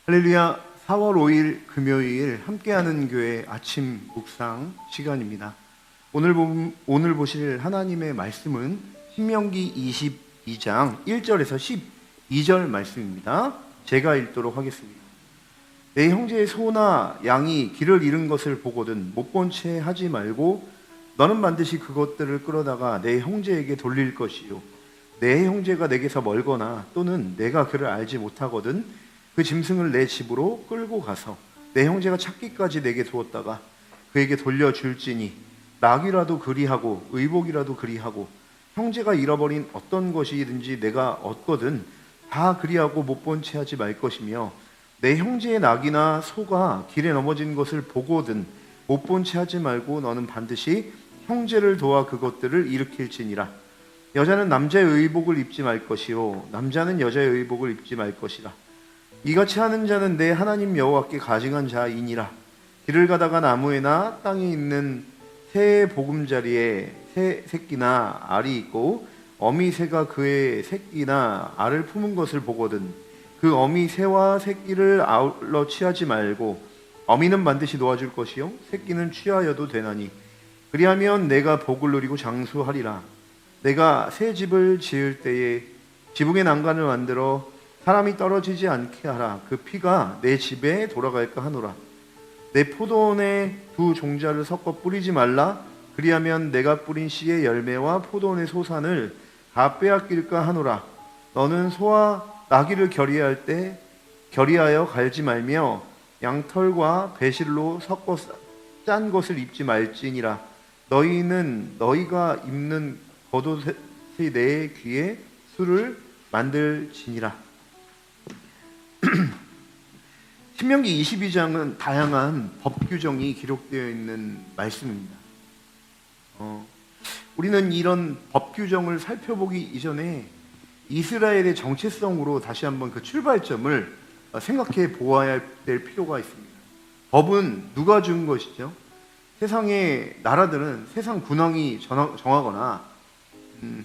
할렐루야. 4월 5일 금요일 함께하는 교회 아침 묵상 시간입니다. 오늘 보실 하나님의 말씀은 신명기 22장 1절에서 12절 말씀입니다. 제가 읽도록 하겠습니다. 내 형제의 소나 양이 길을 잃은 것을 보거든 못 본 채 하지 말고 너는 반드시 그것들을 끌어다가 내 형제에게 돌릴 것이요, 내 형제가 내게서 멀거나 또는 내가 그를 알지 못하거든 그 짐승을 내 집으로 끌고 가서 내 형제가 찾기까지 내게 두었다가 그에게 돌려줄지니, 낙이라도 그리하고 의복이라도 그리하고 형제가 잃어버린 어떤 것이든지 내가 얻거든 다 그리하고 못 본 채 하지 말 것이며, 내 형제의 낙이나 소가 길에 넘어진 것을 보거든 못 본 채 하지 말고 너는 반드시 형제를 도와 그것들을 일으킬지니라. 여자는 남자의 의복을 입지 말 것이요, 남자는 여자의 의복을 입지 말 것이라. 이같이 하는 자는 내 하나님 여호와께 가증한 자이니라. 길을 가다가 나무에나 땅에 있는 새의 보금자리에 새 새끼나 알이 있고 어미 새가 그의 새끼나 알을 품은 것을 보거든 그 어미 새와 새끼를 아울러 취하지 말고 어미는 반드시 놓아줄 것이요 새끼는 취하여도 되나니, 그리하면 내가 복을 누리고 장수하리라. 내가 새 집을 지을 때에 지붕에 난간을 만들어 사람이 떨어지지 않게 하라. 그 피가 내 집에 돌아갈까 하노라. 내 포도원에 두 종자를 섞어 뿌리지 말라. 그리하면 내가 뿌린 씨의 열매와 포도원의 소산을 다 빼앗길까 하노라. 너는 소와 나귀를 결의할 때 결의하여 갈지 말며 양털과 배실로 섞어 짠 것을 입지 말지니라. 너희는 너희가 입는 겉옷의 내 귀에 술을 만들지니라. 신명기 22장은 다양한 법 규정이 기록되어 있는 말씀입니다. 우리는 이런 법 규정을 살펴보기 이전에 이스라엘의 정체성으로 다시 한번 그 출발점을 생각해 보아야 될 필요가 있습니다. 법은 누가 준 것이죠? 세상의 나라들은 세상 군왕이 정하거나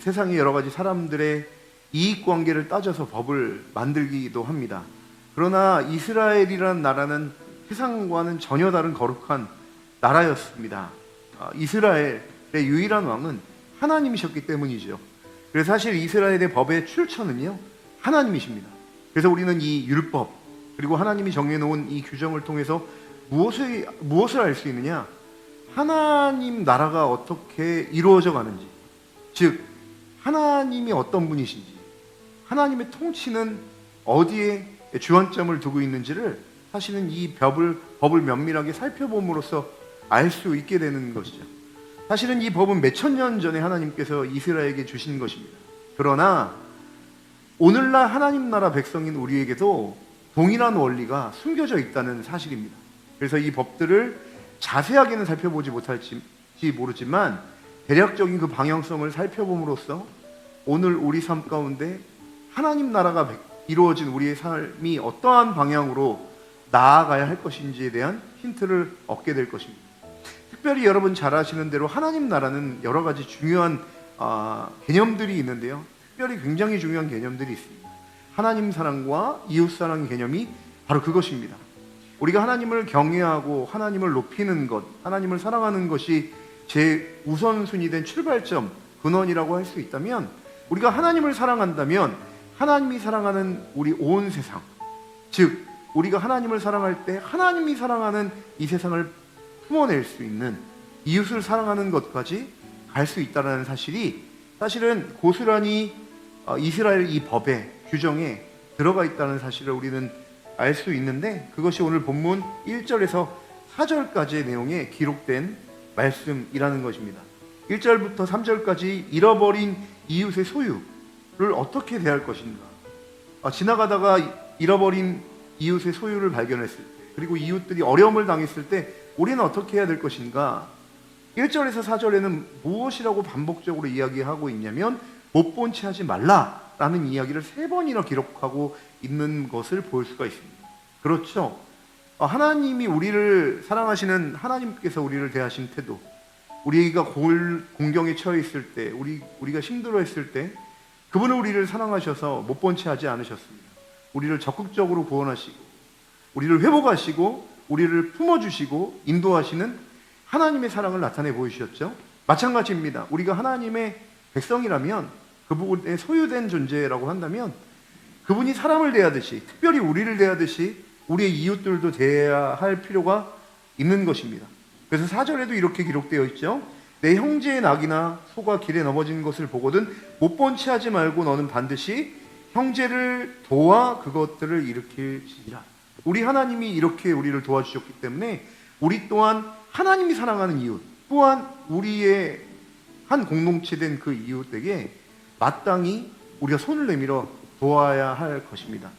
세상의 여러 가지 사람들의 이익관계를 따져서 법을 만들기도 합니다. 그러나 이스라엘이라는 나라는 세상과는 전혀 다른 거룩한 나라였습니다. 이스라엘의 유일한 왕은 하나님이셨기 때문이죠. 그래서 사실 이스라엘의 법의 출처는요, 하나님이십니다. 그래서 우리는 이 율법, 그리고 하나님이 정해놓은 이 규정을 통해서 무엇을 알 수 있느냐? 하나님 나라가 어떻게 이루어져 가는지, 즉 하나님이 어떤 분이신지, 하나님의 통치는 어디에 주안점을 두고 있는지를 사실은 이 법을 면밀하게 살펴봄으로써 알 수 있게 되는 것이죠. 사실은 이 법은 몇천 년 전에 하나님께서 이스라엘에게 주신 것입니다. 그러나 오늘날 하나님 나라 백성인 우리에게도 동일한 원리가 숨겨져 있다는 사실입니다. 그래서 이 법들을 자세하게는 살펴보지 못할지 모르지만 대략적인 그 방향성을 살펴봄으로써 오늘 우리 삶 가운데 하나님 나라가 이루어진 우리의 삶이 어떠한 방향으로 나아가야 할 것인지에 대한 힌트를 얻게 될 것입니다. 특별히 여러분 잘 아시는 대로 하나님 나라는 여러 가지 중요한 개념들이 있는데요, 특별히 굉장히 중요한 개념들이 있습니다. 하나님 사랑과 이웃 사랑 개념이 바로 그것입니다. 우리가 하나님을 경외하고 하나님을 높이는 것, 하나님을 사랑하는 것이 제 우선순위 된 출발점, 근원이라고 할 수 있다면, 우리가 하나님을 사랑한다면 하나님이 사랑하는 우리 온 세상, 즉 우리가 하나님을 사랑할 때 하나님이 사랑하는 이 세상을 품어낼 수 있는, 이웃을 사랑하는 것까지 갈 수 있다는 사실이 사실은 고스란히 이스라엘 이 법의 규정에 들어가 있다는 사실을 우리는 알 수 있는데, 그것이 오늘 본문 1절에서 4절까지의 내용에 기록된 말씀이라는 것입니다. 1절부터 3절까지 잃어버린 이웃의 소유를 어떻게 대할 것인가, 지나가다가 잃어버린 이웃의 소유를 발견했을 때, 그리고 이웃들이 어려움을 당했을 때 우리는 어떻게 해야 될 것인가. 1절에서 4절에는 무엇이라고 반복적으로 이야기하고 있냐면 못 본 채 하지 말라라는 이야기를 3번이나 기록하고 있는 것을 볼 수가 있습니다. 그렇죠? 하나님이 우리를 사랑하시는 하나님께서 우리를 대하신 태도, 우리가 공경에 처해 있을 때, 우리가 힘들어했을 때 그분은 우리를 사랑하셔서 못 본 채 하지 않으셨습니다. 우리를 적극적으로 구원하시고 우리를 회복하시고 우리를 품어주시고 인도하시는 하나님의 사랑을 나타내 보이셨죠. 마찬가지입니다. 우리가 하나님의 백성이라면, 그분의 소유된 존재라고 한다면 그분이 사람을 대하듯이, 특별히 우리를 대하듯이 우리의 이웃들도 대해야 할 필요가 있는 것입니다. 그래서 4절에도 이렇게 기록되어 있죠. 내 형제의 낙이나 소가 길에 넘어진 것을 보거든 못 본 채 하지 말고 너는 반드시 형제를 도와 그것들을 일으킬지니라. 우리 하나님이 이렇게 우리를 도와주셨기 때문에 우리 또한 하나님이 사랑하는 이웃, 또한 우리의 한 공동체된 그 이웃에게 마땅히 우리가 손을 내밀어 도와야 할 것입니다.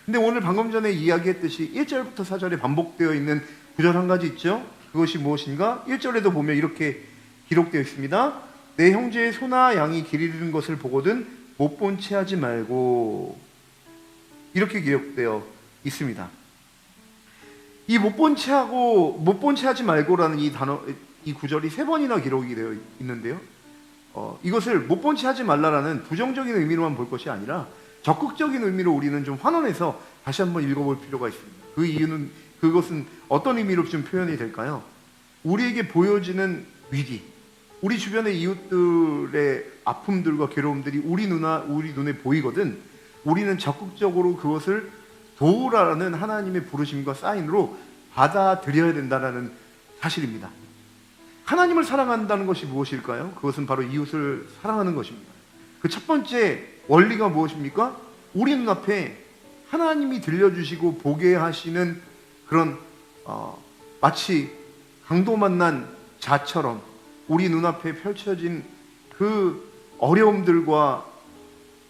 근데 오늘 방금 전에 이야기했듯이 1절부터 4절에 반복되어 있는 구절 한 가지 있죠. 그것이 무엇인가? 1절에도 보면 이렇게 기록되어 있습니다. 내 형제의 소나 양이 길 잃은 것을 보거든 못 본 채 하지 말고, 이렇게 기록되어 있습니다. 이 못 본 채 하지 말고라는 이 단어, 이 구절이 3번이나 기록이 되어 있는데요. 이것을 못 본 채 하지 말라라는 부정적인 의미로만 볼 것이 아니라 적극적인 의미로 우리는 좀 환원해서 다시 한번 읽어볼 필요가 있습니다. 그 이유는, 그것은 어떤 의미로 좀 표현이 될까요? 우리에게 보여지는 위기, 우리 주변의 이웃들의 아픔들과 괴로움들이 우리 눈에 보이거든 우리는 적극적으로 그것을 도우라는 하나님의 부르심과 사인으로 받아들여야 된다는 사실입니다. 하나님을 사랑한다는 것이 무엇일까요? 그것은 바로 이웃을 사랑하는 것입니다. 그 첫 번째 원리가 무엇입니까? 우리 눈앞에 하나님이 들려주시고 보게 하시는 그런 마치 강도 만난 자처럼 우리 눈앞에 펼쳐진 그 어려움들과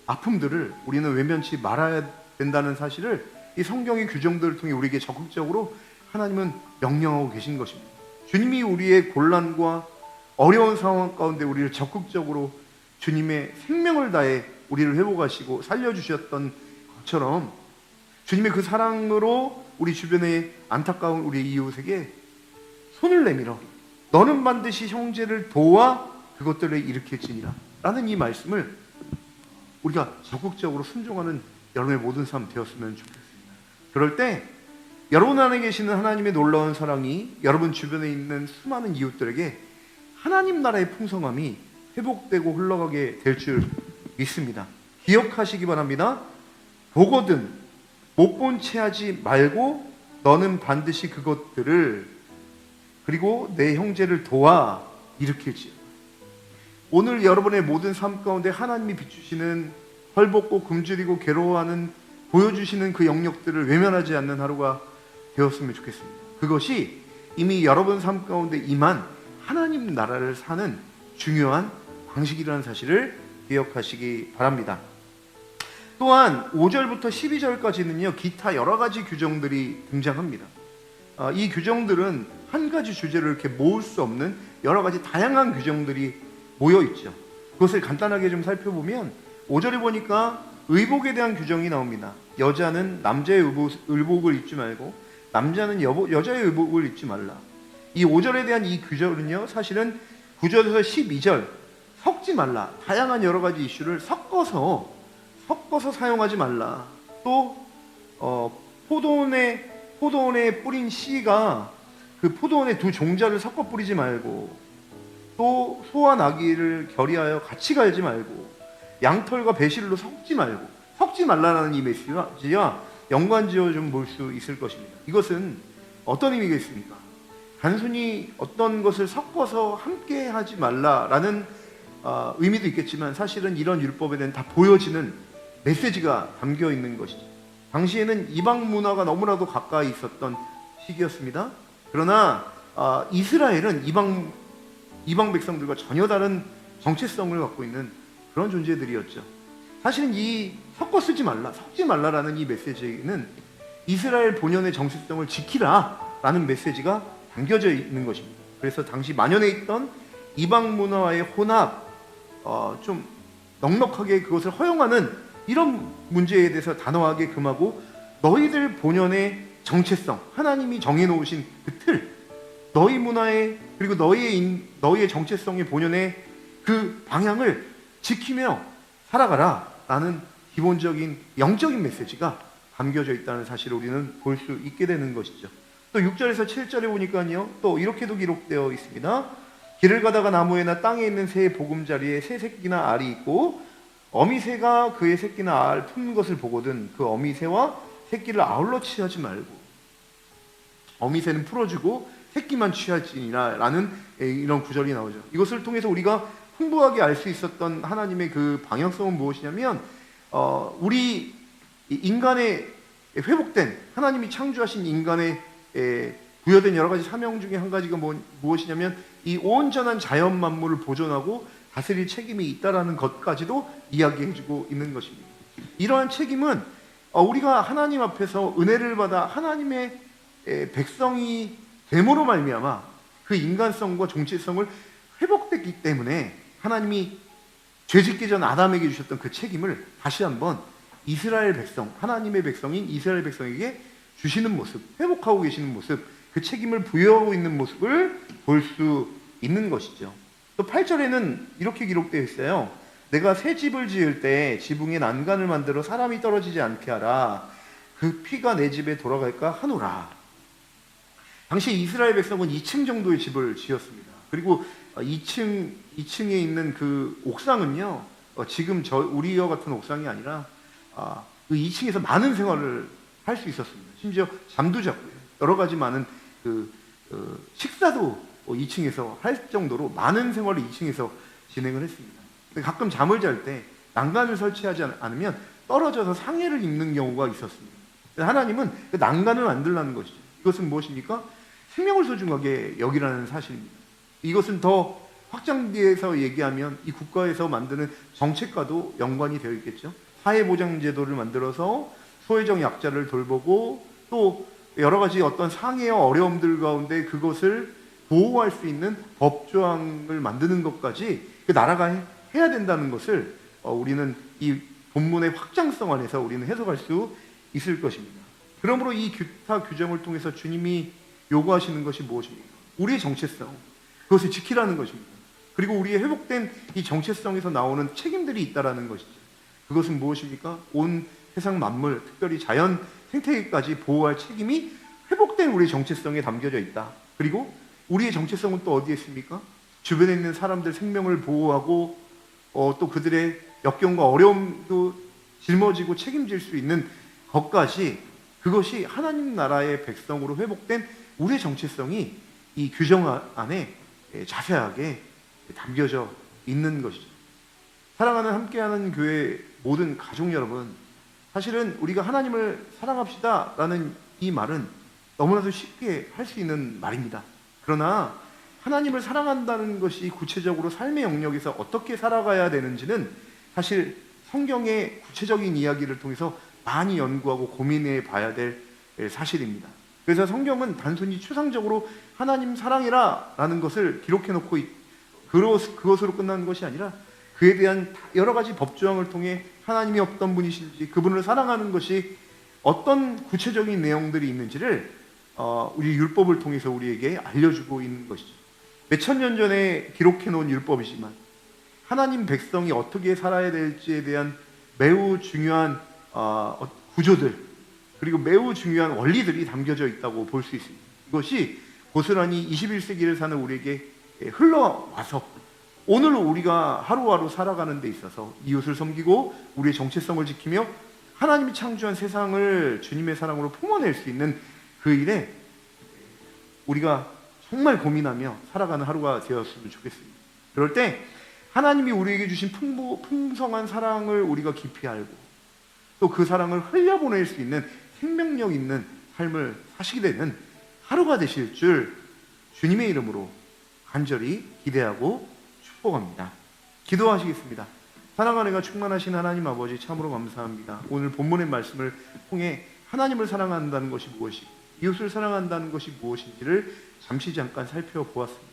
아픔들을 우리는 외면치 말아야 된다는 사실을 이 성경의 규정들을 통해 우리에게 적극적으로 하나님은 명령하고 계신 것입니다. 주님이 우리의 곤란과 어려운 상황 가운데 우리를 적극적으로 주님의 생명을 다해 우리를 회복하시고 살려주셨던 것처럼 주님의 그 사랑으로 우리 주변에 안타까운 우리 이웃에게 손을 내밀어 너는 반드시 형제를 도와 그것들을 일으킬지니라 라는 이 말씀을 우리가 적극적으로 순종하는 여러분의 모든 삶 되었으면 좋겠습니다. 그럴 때 여러분 안에 계시는 하나님의 놀라운 사랑이 여러분 주변에 있는 수많은 이웃들에게 하나님 나라의 풍성함이 회복되고 흘러가게 될 줄 믿습니다. 기억하시기 바랍니다. 보거든 못 본 채 하지 말고 너는 반드시 그것들을 그리고 내 형제를 도와 일으킬지. 오늘 여러분의 모든 삶 가운데 하나님이 비추시는 헐벗고 굶주리고 괴로워하는 보여주시는 그 영역들을 외면하지 않는 하루가 되었으면 좋겠습니다. 그것이 이미 여러분 삶 가운데 임한 하나님 나라를 사는 중요한 방식이라는 사실을 기억하시기 바랍니다. 또한 5절부터 12절까지는요 기타 여러 가지 규정들이 등장합니다. 이 규정들은 한 가지 주제를 이렇게 모을 수 없는 여러 가지 다양한 규정들이 모여 있죠. 그것을 간단하게 좀 살펴보면 5절에 보니까 의복에 대한 규정이 나옵니다. 여자는 남자의 의복을 입지 말고 남자는 여자의 의복을 입지 말라. 이 5절에 대한 이 규정은요 사실은 9절에서 12절 섞지 말라. 다양한 여러 가지 이슈를 섞어서 사용하지 말라. 또 포도원에 뿌린 씨가 그 포도원에 두 종자를 섞어 뿌리지 말고, 또 소와 나귀를 결의하여 같이 갈지 말고, 양털과 배실로 섞지 말라라는 이 메시지와 연관지어 좀 볼 수 있을 것입니다. 이것은 어떤 의미가 있습니까? 단순히 어떤 것을 섞어서 함께 하지 말라라는 의미도 있겠지만 사실은 이런 율법에 대한 다 보여지는 메시지가 담겨 있는 것이죠. 당시에는 이방 문화가 너무나도 가까이 있었던 시기였습니다. 그러나 이스라엘은 이방 백성들과 전혀 다른 정체성을 갖고 있는 그런 존재들이었죠. 사실은 이 섞지 말라라는 이 메시지는 이스라엘 본연의 정체성을 지키라라는 메시지가 담겨져 있는 것입니다. 그래서 당시 만연해 있던 이방 문화와의 혼합, 좀 넉넉하게 그것을 허용하는 이런 문제에 대해서 단호하게 금하고 너희들 본연의 정체성, 하나님이 정해놓으신 그 틀, 너희 문화의 그리고 너희의 정체성의 본연의 그 방향을 지키며 살아가라 라는 기본적인 영적인 메시지가 담겨져 있다는 사실을 우리는 볼 수 있게 되는 것이죠. 또 6절에서 7절에 보니까요, 또 이렇게도 기록되어 있습니다. 길을 가다가 나무에나 땅에 있는 새의 보금자리에 새 새끼나 알이 있고 어미새가 그의 새끼나 알 품는 것을 보거든 그 어미새와 새끼를 아울러 취하지 말고 어미새는 풀어주고 새끼만 취할지니라 라는 이런 구절이 나오죠. 이것을 통해서 우리가 풍부하게 알 수 있었던 하나님의 그 방향성은 무엇이냐면 우리 인간의 회복된 하나님이 창조하신 인간의 부여된 여러 가지 사명 중에 한 가지가 무엇이냐면 이 온전한 자연 만물을 보존하고 다스릴 책임이 있다라는 것까지도 이야기해주고 있는 것입니다. 이러한 책임은 우리가 하나님 앞에서 은혜를 받아 하나님의 백성이 됨으로 말미암아 그 인간성과 정체성을 회복됐기 때문에 하나님이 죄짓기 전 아담에게 주셨던 그 책임을 다시 한번 이스라엘 백성, 하나님의 백성인 이스라엘 백성에게 주시는 모습, 회복하고 계시는 모습, 그 책임을 부여하고 있는 모습을 볼 수 있는 것이죠. 또 8절에는 이렇게 기록되어 있어요. 내가 새 집을 지을 때 지붕에 난간을 만들어 사람이 떨어지지 않게 하라. 그 피가 내 집에 돌아갈까 하노라. 당시 이스라엘 백성은 2층 정도의 집을 지었습니다. 그리고 2층에 있는 그 옥상은요, 지금 우리와 같은 옥상이 아니라 그 2층에서 많은 생활을 할 수 있었습니다. 심지어 잠도 자고요. 여러 가지 많은 식사도 2층에서 할 정도로 많은 생활을 2층에서 진행을 했습니다. 가끔 잠을 잘 때 난간을 설치하지 않으면 떨어져서 상해를 입는 경우가 있었습니다. 하나님은 그 난간을 만들라는 것이죠. 이것은 무엇입니까? 생명을 소중하게 여기라는 사실입니다. 이것은 더 확장돼서 얘기하면 이 국가에서 만드는 정책과도 연관이 되어 있겠죠. 사회보장제도를 만들어서 소외적 약자를 돌보고 또 여러 가지 어떤 상해와 어려움들 가운데 그것을 보호할 수 있는 법조항을 만드는 것까지 그 나라가 해야 된다는 것을 우리는 이 본문의 확장성 안에서 우리는 해석할 수 있을 것입니다. 그러므로 이 기타 규정을 통해서 주님이 요구하시는 것이 무엇입니까? 우리의 정체성, 그것을 지키라는 것입니다. 그리고 우리의 회복된 이 정체성에서 나오는 책임들이 있다라는 것이죠. 그것은 무엇입니까? 온 세상 만물, 특별히 자연 생태계까지 보호할 책임이 회복된 우리의 정체성에 담겨져 있다. 그리고 우리의 정체성은 또 어디에 있습니까? 주변에 있는 사람들 생명을 보호하고 또 그들의 역경과 어려움도 짊어지고 책임질 수 있는 것까지 그것이 하나님 나라의 백성으로 회복된 우리의 정체성이 이 규정 안에 자세하게 담겨져 있는 것이죠. 사랑하는 함께하는 교회 모든 가족 여러분, 사실은 우리가 하나님을 사랑합시다 라는 이 말은 너무나도 쉽게 할 수 있는 말입니다. 그러나 하나님을 사랑한다는 것이 구체적으로 삶의 영역에서 어떻게 살아가야 되는지는 사실 성경의 구체적인 이야기를 통해서 많이 연구하고 고민해 봐야 될 사실입니다. 그래서 성경은 단순히 추상적으로 하나님 사랑해라 라는 것을 기록해 놓고 그것으로 끝나는 것이 아니라 그에 대한 여러 가지 법조항을 통해 하나님이 어떤 분이신지 그분을 사랑하는 것이 어떤 구체적인 내용들이 있는지를 우리 율법을 통해서 우리에게 알려주고 있는 것이죠. 몇천 년 전에 기록해 놓은 율법이지만 하나님 백성이 어떻게 살아야 될지에 대한 매우 중요한 구조들 그리고 매우 중요한 원리들이 담겨져 있다고 볼 수 있습니다. 이것이 고스란히 21세기를 사는 우리에게 흘러와서 오늘 우리가 하루하루 살아가는 데 있어서 이웃을 섬기고 우리의 정체성을 지키며 하나님이 창조한 세상을 주님의 사랑으로 품어낼 수 있는 그 일에 우리가 정말 고민하며 살아가는 하루가 되었으면 좋겠습니다. 그럴 때 하나님이 우리에게 주신 풍성한 사랑을 우리가 깊이 알고 또 그 사랑을 흘려보낼 수 있는 생명력 있는 삶을 사시게 되는 하루가 되실 줄 주님의 이름으로 간절히 기대하고 축복합니다. 기도하시겠습니다. 사랑과 은혜가 충만하신 하나님 아버지 참으로 감사합니다. 오늘 본문의 말씀을 통해 하나님을 사랑한다는 것이 무엇이고 이웃을 사랑한다는 것이 무엇인지를 잠시 잠깐 살펴보았습니다.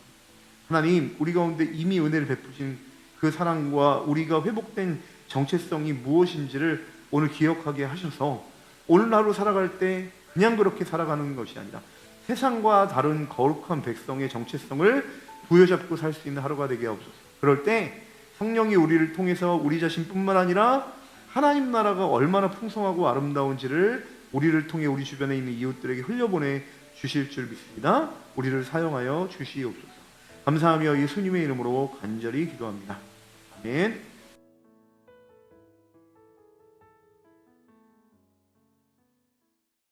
하나님, 우리 가운데 이미 은혜를 베푸신 그 사랑과 우리가 회복된 정체성이 무엇인지를 오늘 기억하게 하셔서 오늘 하루 살아갈 때 그냥 그렇게 살아가는 것이 아니라 세상과 다른 거룩한 백성의 정체성을 부여잡고 살 수 있는 하루가 되게 하옵소서. 그럴 때 성령이 우리를 통해서 우리 자신뿐만 아니라 하나님 나라가 얼마나 풍성하고 아름다운지를 우리를 통해 우리 주변에 있는 이웃들에게 흘려보내 주실 줄 믿습니다. 우리를 사용하여 주시옵소서. 감사하며 예수님의 이름으로 간절히 기도합니다. 아멘.